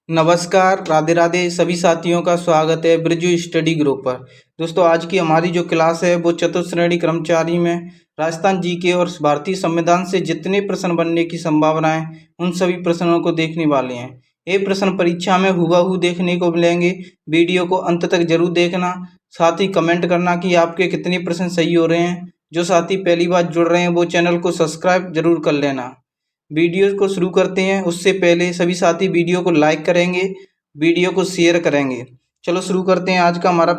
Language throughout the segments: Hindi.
नमस्कार, राधे राधे सभी साथियों का स्वागत है ब्रिजू स्टडी ग्रुप पर। दोस्तों आज की हमारी जो क्लास है वो चतुर्थ श्रेणी कर्मचारी में राजस्थान जीके और भारतीय संविधान से जितने प्रश्न बनने की संभावना है उन सभी प्रश्नों को देखने वाले हैं। ये प्रश्न परीक्षा में हुबहू देखने को मिलेंगे। वीडियो को अंत तक जरूर देखना, साथ ही कमेंट करना कि आपके कितने प्रश्न सही हो रहे हैं। जो साथी पहली बार जुड़ रहे हैं वो चैनल को सब्सक्राइब जरूर कर लेना। वीडियो को शुरू करते हैं उससे पहले सभी साथी वीडियो को लाइक करेंगे, वीडियो को शेयर करेंगे। चलो शुरू करते हैं। आज का हमारा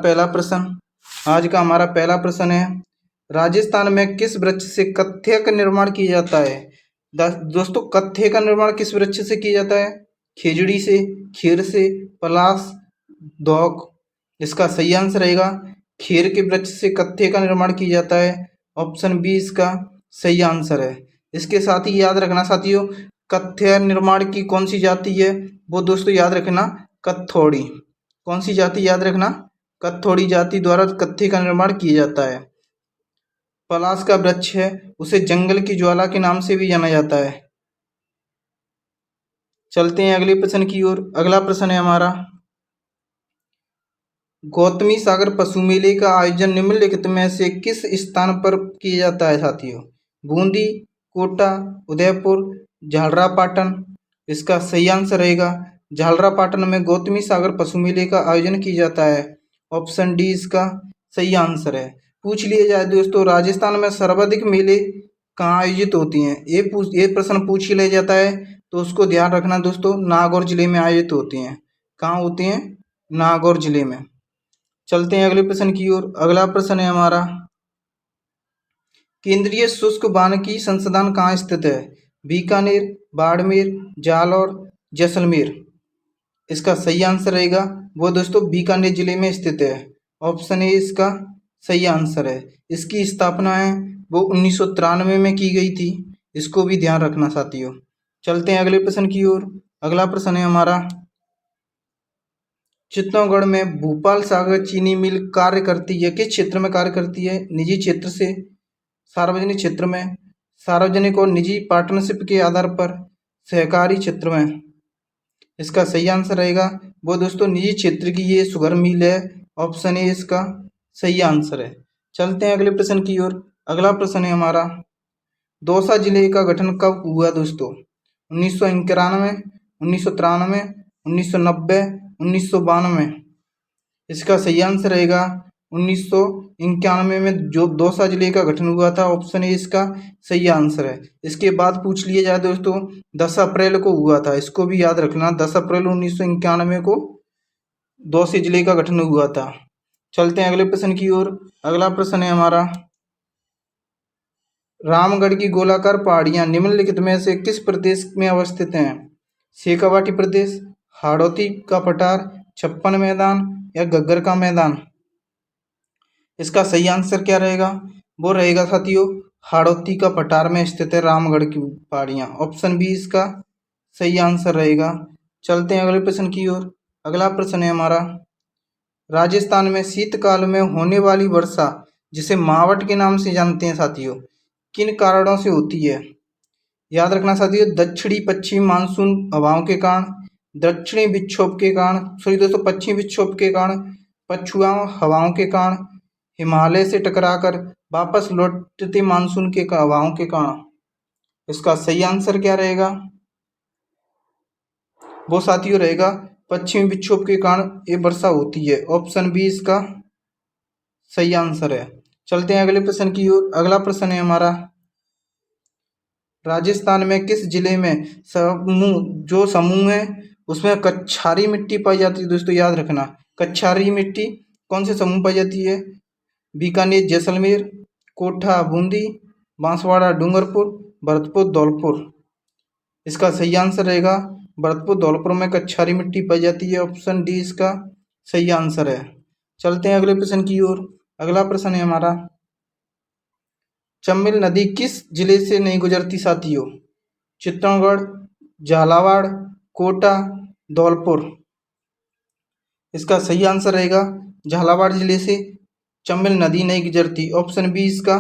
पहला प्रश्न है, राजस्थान में किस वृक्ष से कत्थे का निर्माण किया जाता है? दोस्तों कत्थे का निर्माण किस वृक्ष से किया जाता है? खेजड़ी से, खीर से, पलास, दौक। इसका सही आंसर रहेगा खीर के वृक्ष से कत्थे का निर्माण किया जाता है। ऑप्शन बी इसका सही आंसर है। इसके साथ ही याद रखना साथियों, कत्थे निर्माण की कौन सी जाति है? वो दोस्तों याद रखना कत्थोड़ी। कौन सी जाति याद रखना? कत्थोड़ी जाति द्वारा कत्थे का निर्माण किया जाता है। पलास का वृक्ष है, उसे जंगल की ज्वाला के नाम से भी जाना जाता है। चलते हैं अगले प्रश्न की ओर। अगला प्रश्न है हमारा, गौतमी सागर पशु मेले का आयोजन निम्नलिखित में से किस स्थान पर किया जाता है साथियों? बूंदी, कोटा, उदयपुर, झालरापाटन। इसका सही आंसर रहेगा झालरापाटन में गौतमी सागर पशु मेले का आयोजन किया जाता है। ऑप्शन डी इसका सही आंसर है। पूछ लिया जाए दोस्तों, राजस्थान में सर्वाधिक मेले कहाँ आयोजित होती हैं? ये प्रश्न पूछ लिया जाता है तो उसको ध्यान रखना दोस्तों, नागौर जिले में आयोजित होती हैं। कहाँ होती हैं? नागौर जिले में। चलते हैं अगले प्रश्न की ओर। अगला प्रश्न है हमारा, केंद्रीय शुष्क वानिकी संस्थान कहाँ स्थित है? बीकानेर, बाड़मेर, जालौर, जैसलमेर। इसका सही आंसर रहेगा वो दोस्तों बीकानेर जिले में स्थित है। ऑप्शन ए इसका सही आंसर है। इसकी स्थापना है वो 1993 में की गई थी। इसको भी ध्यान रखना साथियों। चलते हैं अगले प्रश्न की ओर। अगला प्रश्न है हमारा, चित्तौड़गढ़ में भूपाल सागर चीनी मिल कार्य करती है, किस क्षेत्र में कार्य करती है? निजी क्षेत्र से, सार्वजनिक क्षेत्र में, सार्वजनिक और निजी पार्टनरशिप के आधार पर, सहकारी क्षेत्र में। इसका सही आंसर रहेगा वो दोस्तों निजी क्षेत्र की ये शुगर मिल है। ऑप्शन ए इसका सही आंसर है। चलते हैं अगले प्रश्न की ओर। अगला प्रश्न है हमारा, दौसा जिले का गठन कब हुआ दोस्तों? 1991, 1993, 1990, 1992। इसका सही आंसर रहेगा 1991 में जो दौसा जिले का गठन हुआ था। ऑप्शन ए इसका सही आंसर है। इसके बाद पूछ लिया जाए दोस्तों, 10 अप्रैल को हुआ था। इसको भी याद रखना, 10 अप्रैल 1991 को दौसा जिले का गठन हुआ था। चलते हैं अगले प्रश्न की ओर। अगला प्रश्न है हमारा, रामगढ़ की गोलाकार पहाड़ियां निम्नलिखित में से किस प्रदेश में अवस्थित हैं? शेखावाटी प्रदेश, हाड़ौती का पठार, छप्पन मैदान या घग्गर का मैदान। इसका सही आंसर क्या रहेगा? वो रहेगा साथियों हाड़ौती का पठार में स्थित है रामगढ़ की पहाड़ियां। ऑप्शन बी इसका सही आंसर रहेगा। चलते हैं अगले प्रश्न की ओर। अगला प्रश्न है हमारा, राजस्थान में शीतकाल में होने वाली वर्षा जिसे मावठ के नाम से जानते हैं साथियों, किन कारणों से होती है? याद रखना साथियों, दक्षिणी पश्चिमी मानसून हवाओं के कारण, दक्षिणी विक्षोभ के कारण, पश्चिमी विक्षोभ के कारण, पछुआ हवाओं के कारण, हिमालय से टकराकर वापस लौटते मानसून के हवाओं के कारण। इसका सही आंसर क्या रहेगा? वो साथियों रहेगा पश्चिमी विक्षोभ के कारण ये वर्षा होती है। ऑप्शन बी इसका सही आंसर है। चलते हैं अगले प्रश्न की ओर। अगला प्रश्न है हमारा, राजस्थान में किस जिले में समूह है उसमें कच्छारी मिट्टी पाई जाती है? दोस्तों याद रखना, कच्छारी मिट्टी कौन से समूह पाई जाती है? बीकानेर जैसलमेर, कोठा बूंदी, बांसवाड़ा डूंगरपुर, भरतपुर धौलपुर। इसका सही आंसर रहेगा भरतपुर धौलपुर में कच्छारी मिट्टी पाई जाती है। ऑप्शन डी इसका सही आंसर है। चलते हैं अगले प्रश्न की ओर। अगला प्रश्न है हमारा, चंबल नदी किस जिले से नहीं गुजरती साथियों? चित्तौड़गढ़, झालावाड़, कोटा, धौलपुर। इसका सही आंसर रहेगा झालावाड़ जिले से चंबल नदी नहीं गुजरती। ऑप्शन बी इसका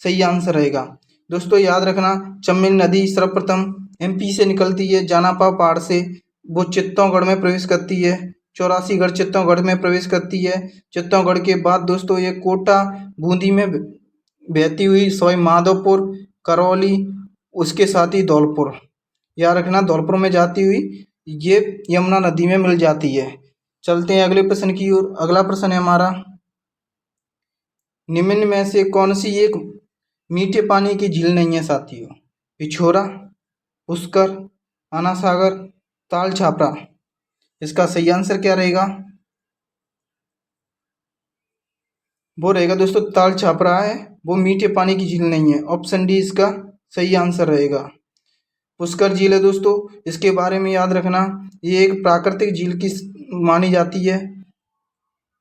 सही आंसर रहेगा। दोस्तों याद रखना, चंबल नदी सर्वप्रथम एमपी से निकलती है, जानापा पहाड़ से वो चित्तौड़गढ़ में प्रवेश करती है। 84 चित्तौड़गढ़ में प्रवेश करती है। चित्तौड़गढ़ के बाद दोस्तों ये कोटा बूंदी में बहती हुई सवाई माधोपुर, करौली, उसके साथ ही धौलपुर, याद रखना धौलपुर में जाती हुई ये यमुना नदी में मिल जाती है। चलते हैं अगले प्रश्न की ओर। अगला प्रश्न है हमारा, निम्न में से कौन सी एक मीठे पानी की झील नहीं है साथियों? पिछोरा, पुष्कर, आना सागर, ताल छापरा। इसका सही आंसर क्या रहेगा? वो रहेगा दोस्तों ताल छापरा है, वो मीठे पानी की झील नहीं है। ऑप्शन डी इसका सही आंसर रहेगा। पुष्कर झील है दोस्तों, इसके बारे में याद रखना, ये एक प्राकृतिक झील की मानी जाती है।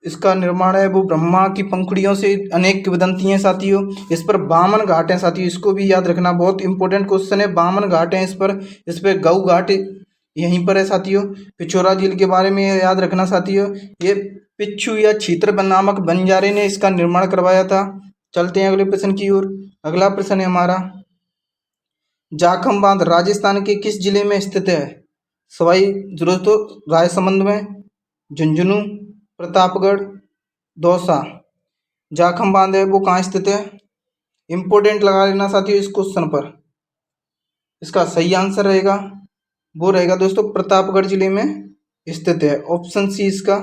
इसका निर्माण है वो ब्रह्मा की पंखुड़ियों से अनेक किंवदंती हैं साथियों। इस पर बामन घाट हैं साथियों, इसको भी याद रखना, बहुत इंपॉर्टेंट क्वेश्चन है। बामन घाट हैं इस पर गऊ घाट यहीं पर है साथियों। पिछोरा झील के बारे में याद रखना साथियों, ये पिच्छू या छीतर नामक बंजारे ने इसका निर्माण करवाया था। चलते हैं अगले प्रश्न की ओर। अगला प्रश्न है हमारा, जाखम बांध राजस्थान के किस जिले में स्थित है? सवाई दोस्तों राजसमंद में, झुंझुनू, प्रतापगढ़, दौसा। जाखम बांध है वो कहाँ स्थित है? इंपोर्टेंट लगा लेना साथियों इस क्वेश्चन पर। इसका सही आंसर रहेगा वो रहेगा दोस्तों प्रतापगढ़ जिले में स्थित है। ऑप्शन सी इसका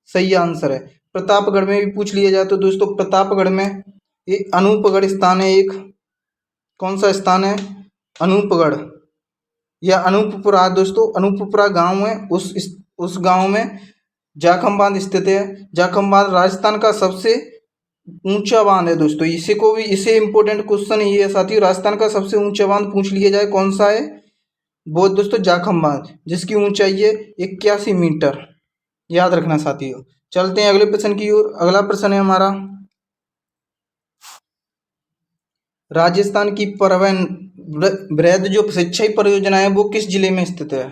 सही आंसर है। प्रतापगढ़ में भी पूछ लिया जाए तो दोस्तों प्रतापगढ़ में ये अनूपगढ़ स्थान है एक। कौन सा स्थान है? अनूपगढ़ या अनूपपुरा दोस्तों, अनूपपुरा गांव है, उस गांव में जाखम बांध स्थित है। जाखम बांध राजस्थान का सबसे ऊंचा बांध है दोस्तों। इसे इंपॉर्टेंट क्वेश्चन ये है साथियों, राजस्थान का सबसे ऊंचा बांध पूछ लिया जाए कौन सा है, वो दोस्तों जाखम बांध, जिसकी ऊंचाई है 81 मीटर, याद रखना साथियों। चलते हैं अगले प्रश्न की ओर। अगला प्रश्न है हमारा, राजस्थान की परिवहन वृहद जो सिंचाई परियोजना है वो किस जिले में स्थित है?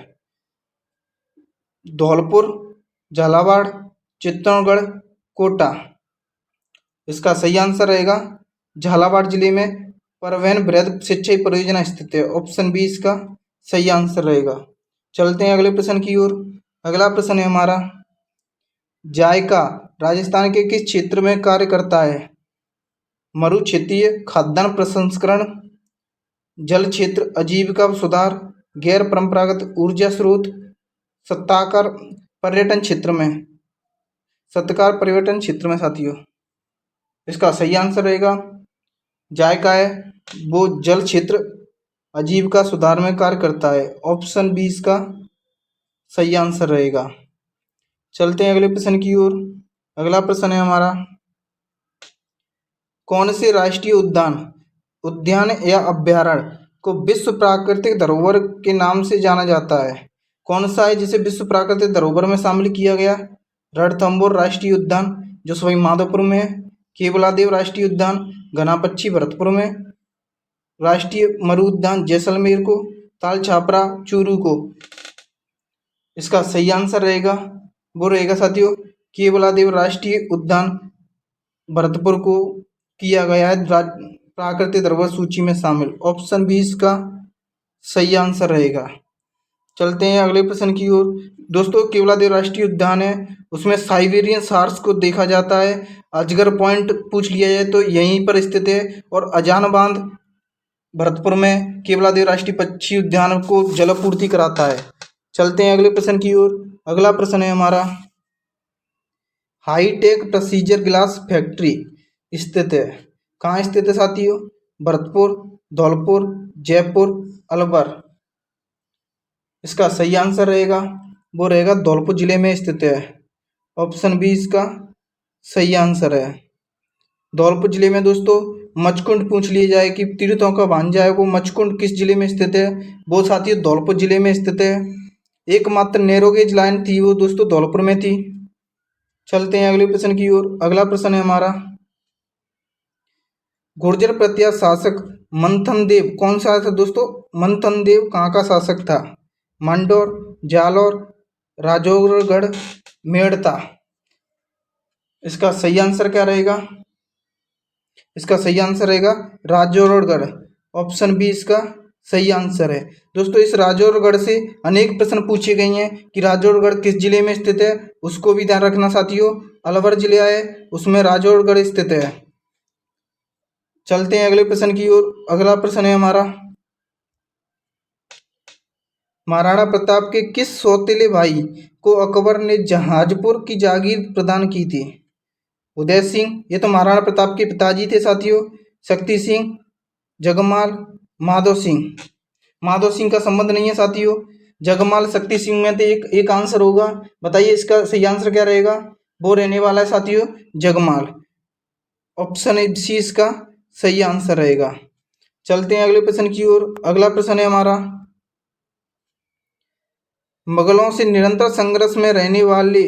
धौलपुर, झालावाड़, चित्तौड़गढ़, कोटा। इसका सही आंसर रहेगा झालावाड़ जिले में परिवहन वृहद सिंचाई परियोजना स्थित है। ऑप्शन बी इसका सही आंसर रहेगा। चलते हैं अगले प्रश्न की ओर। अगला प्रश्न है हमारा, जायका राजस्थान के किस क्षेत्र में कार्य करता है? मरु क्षेत्रीय खाद्यान्न प्रसंस्करण, जल क्षेत्र आजीविका सुधार, गैर परंपरागत ऊर्जा स्रोत, सत्ताकार पर्यटन क्षेत्र में। सत्ताकार पर्यटन क्षेत्र में साथियों। इसका सही आंसर रहेगा जायका है वो जल क्षेत्र आजीविका सुधार में कार्य करता है। ऑप्शन बी इसका सही आंसर रहेगा। चलते हैं अगले प्रश्न की ओर। अगला प्रश्न है हमारा, कौन से राष्ट्रीय उद्यान या अभ्यारण्य को विश्व प्राकृतिक धरोहर के नाम से जाना जाता है? कौन सा है जिसे विश्व प्राकृतिक धरोहर में शामिल किया गया? रणथंभौर राष्ट्रीय उद्यान जो सवाई माधोपुर में है, केवलादेव राष्ट्रीय उद्यान घनापच्छी भरतपुर में, राष्ट्रीय मरु उद्यान जैसलमेर को, ताल छापरा चूरू को। इसका सही आंसर रहेगा वो रहेगा साथियों केवलादेव राष्ट्रीय उद्यान भरतपुर को किया गया है प्राकृतिक धरोहर सूची में शामिल। ऑप्शन बी इसका सही आंसर रहेगा। चलते हैं अगले प्रश्न की ओर। दोस्तों केवलादेव राष्ट्रीय उद्यान है, उसमें साइबेरियन सार्स को देखा जाता है। अजगर पॉइंट पूछ लिया जाए तो यहीं पर स्थित है, और अजान बांध भरतपुर में केवलादेव राष्ट्रीय पक्षी उद्यान को जलापूर्ति कराता है। चलते हैं अगले प्रश्न की ओर। अगला प्रश्न है हमारा, हाईटेक प्रोसीजर ग्लास फैक्ट्री स्थित है, कहाँ स्थित है साथियों? भरतपुर, धौलपुर, जयपुर, अलवर। इसका सही आंसर रहेगा वो रहेगा धौलपुर जिले में स्थित है। ऑप्शन बी इसका सही आंसर है। धौलपुर जिले में दोस्तों मचकुंड पूछ लिया जाए कि तीर्थों का भांजा है वो मचकुंड किस जिले में स्थित है, वो साथियों धौलपुर जिले में स्थित है। एकमात्र नैरोगेज लाइन थी वो दोस्तों धौलपुर में थी। चलते हैं अगले प्रश्न की ओर। अगला प्रश्न है हमारा, गुर्जर प्रत्याश शासक मंथन देव कौन सा था दोस्तों? मंथन देव कहाँ का शासक था? मंडौर, जालौर, राजौरगढ़, मेड़ता। इसका सही आंसर क्या रहेगा? इसका सही आंसर रहेगा राजौरगढ़। ऑप्शन बी इसका सही आंसर है। दोस्तों इस राजौरगढ़ से अनेक प्रश्न पूछे गए हैं कि राजौरगढ़ किस जिले में स्थित है, उसको भी ध्यान रखना साथियों। अलवर जिला है उसमें राजौरगढ़ स्थित है। चलते हैं अगले प्रश्न की ओर। अगला प्रश्न है हमारा, महाराणा प्रताप के किस सौतेले भाई को अकबर ने जहाजपुर की जागीर प्रदान की थी? उदय सिंह, ये तो महाराणा प्रताप के पिताजी थे साथियों। शक्ति सिंह, जगमाल, माधव सिंह। माधव सिंह का संबंध नहीं है साथियों। जगमाल शक्ति सिंह में तो एक आंसर होगा। बताइए इसका सही आंसर क्या रहेगा? वो रहने वाला है साथियों जगमाल। ऑप्शन सी इसका सही आंसर रहेगा। चलते हैं अगले प्रश्न की ओर। अगला प्रश्न है हमारा, मुगलों से निरंतर संघर्ष में रहने वाले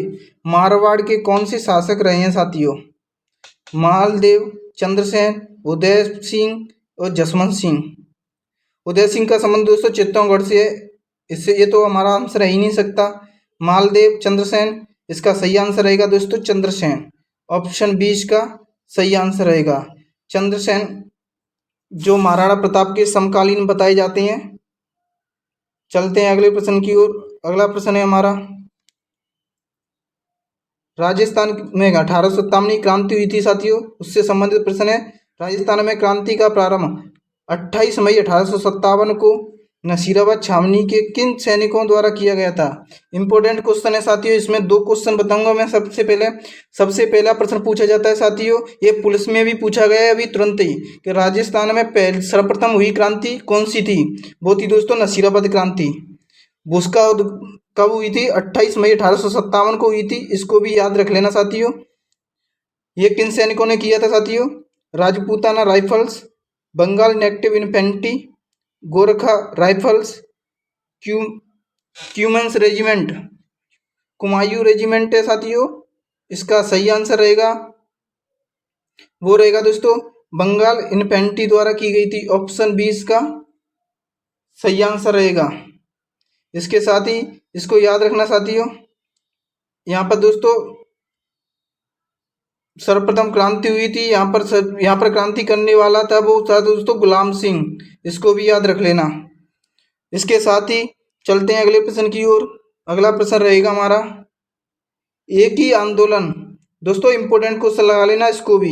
मारवाड़ के कौन से शासक रहे हैं साथियों? मालदेव, चंद्रसेन, उदय सिंह और जसवंत सिंह। उदय सिंह का संबंध दोस्तों चित्तौड़गढ़ से है, इससे ये तो हमारा आंसर रह ही नहीं सकता। मालदेव, चंद्रसेन, इसका सही आंसर रहेगा दोस्तों चंद्रसेन। ऑप्शन बी इसका सही आंसर रहेगा। चंद्रसेन जो महाराणा प्रताप के समकालीन बताए जाते हैं। चलते हैं अगले प्रश्न की ओर। अगला प्रश्न है हमारा, राजस्थान में 1857 क्रांति हुई थी साथियों, उससे संबंधित प्रश्न है। राजस्थान में क्रांति का प्रारंभ 28 मई 1857 को नसीराबाद छावनी के किन सैनिकों द्वारा किया गया था? इंपॉर्टेंट क्वेश्चन है साथियों। इसमें दो क्वेश्चन बताऊंगा मैं। सबसे पहला प्रश्न पूछा जाता है साथियों, ये पुलिस में भी पूछा गया है अभी तुरंत ही, कि राजस्थान में सर्वप्रथम हुई क्रांति कौन सी थी? वो थी दोस्तों नसीराबाद क्रांति। उसका कब हुई थी? 28 मई 1857 को हुई थी। इसको भी याद रख लेना साथियों। ये किन सैनिकों ने किया था साथियों? Rajputana rifles, Bengal native infantry, Gorkha rifles, क्यूमेंस रेजिमेंट, कुमायूं रेजिमेंट है साथियों। इसका सही आंसर रहेगा वो रहेगा दोस्तों बंगाल इन्फेंट्री द्वारा की गई थी। ऑप्शन बी इसका सही आंसर रहेगा। इसके साथ ही इसको याद रखना साथियों, यहाँ पर दोस्तों सर्वप्रथम क्रांति हुई थी, यहाँ पर क्रांति करने वाला था वो था दोस्तों गुलाम सिंह। इसको भी याद रख लेना। इसके साथ ही चलते हैं अगले प्रश्न की ओर। अगला प्रश्न रहेगा हमारा, एक ही आंदोलन, दोस्तों इंपॉर्टेंट क्वेश्चन लगा लेना इसको भी।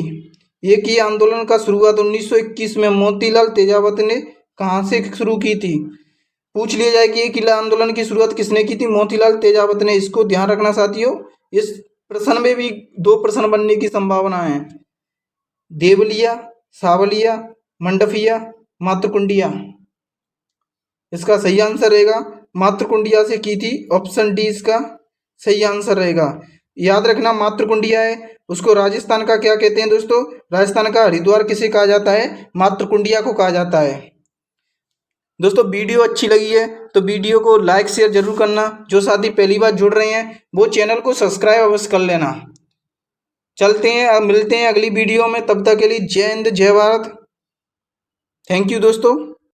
एक ही आंदोलन का शुरुआत 1921 में मोतीलाल तेजावत ने कहाँ से शुरू की थी? पूछ लिया जाए कि एक ही आंदोलन की शुरुआत किसने की थी? मोतीलाल तेजावत ने। इसको ध्यान रखना साथियों। इस प्रश्न में भी दो प्रश्न बनने की संभावना है। देवलिया, सावलिया, मंडफिया, मातृकुंडिया। इसका सही आंसर रहेगा मातृकुंडिया से की थी। ऑप्शन डी इसका सही आंसर रहेगा। याद रखना मातृकुंडिया है उसको राजस्थान का क्या कहते हैं दोस्तों? राजस्थान का हरिद्वार किसे कहा जाता है? मातृकुंडिया को कहा जाता है। दोस्तों वीडियो अच्छी लगी है तो वीडियो को लाइक शेयर जरूर करना। जो साथी पहली बार जुड़ रहे हैं वो चैनल को सब्सक्राइब अवश्य कर लेना। चलते हैं, अब मिलते हैं अगली वीडियो में। तब तक के लिए जय हिंद, जय भारत। थैंक यू दोस्तों।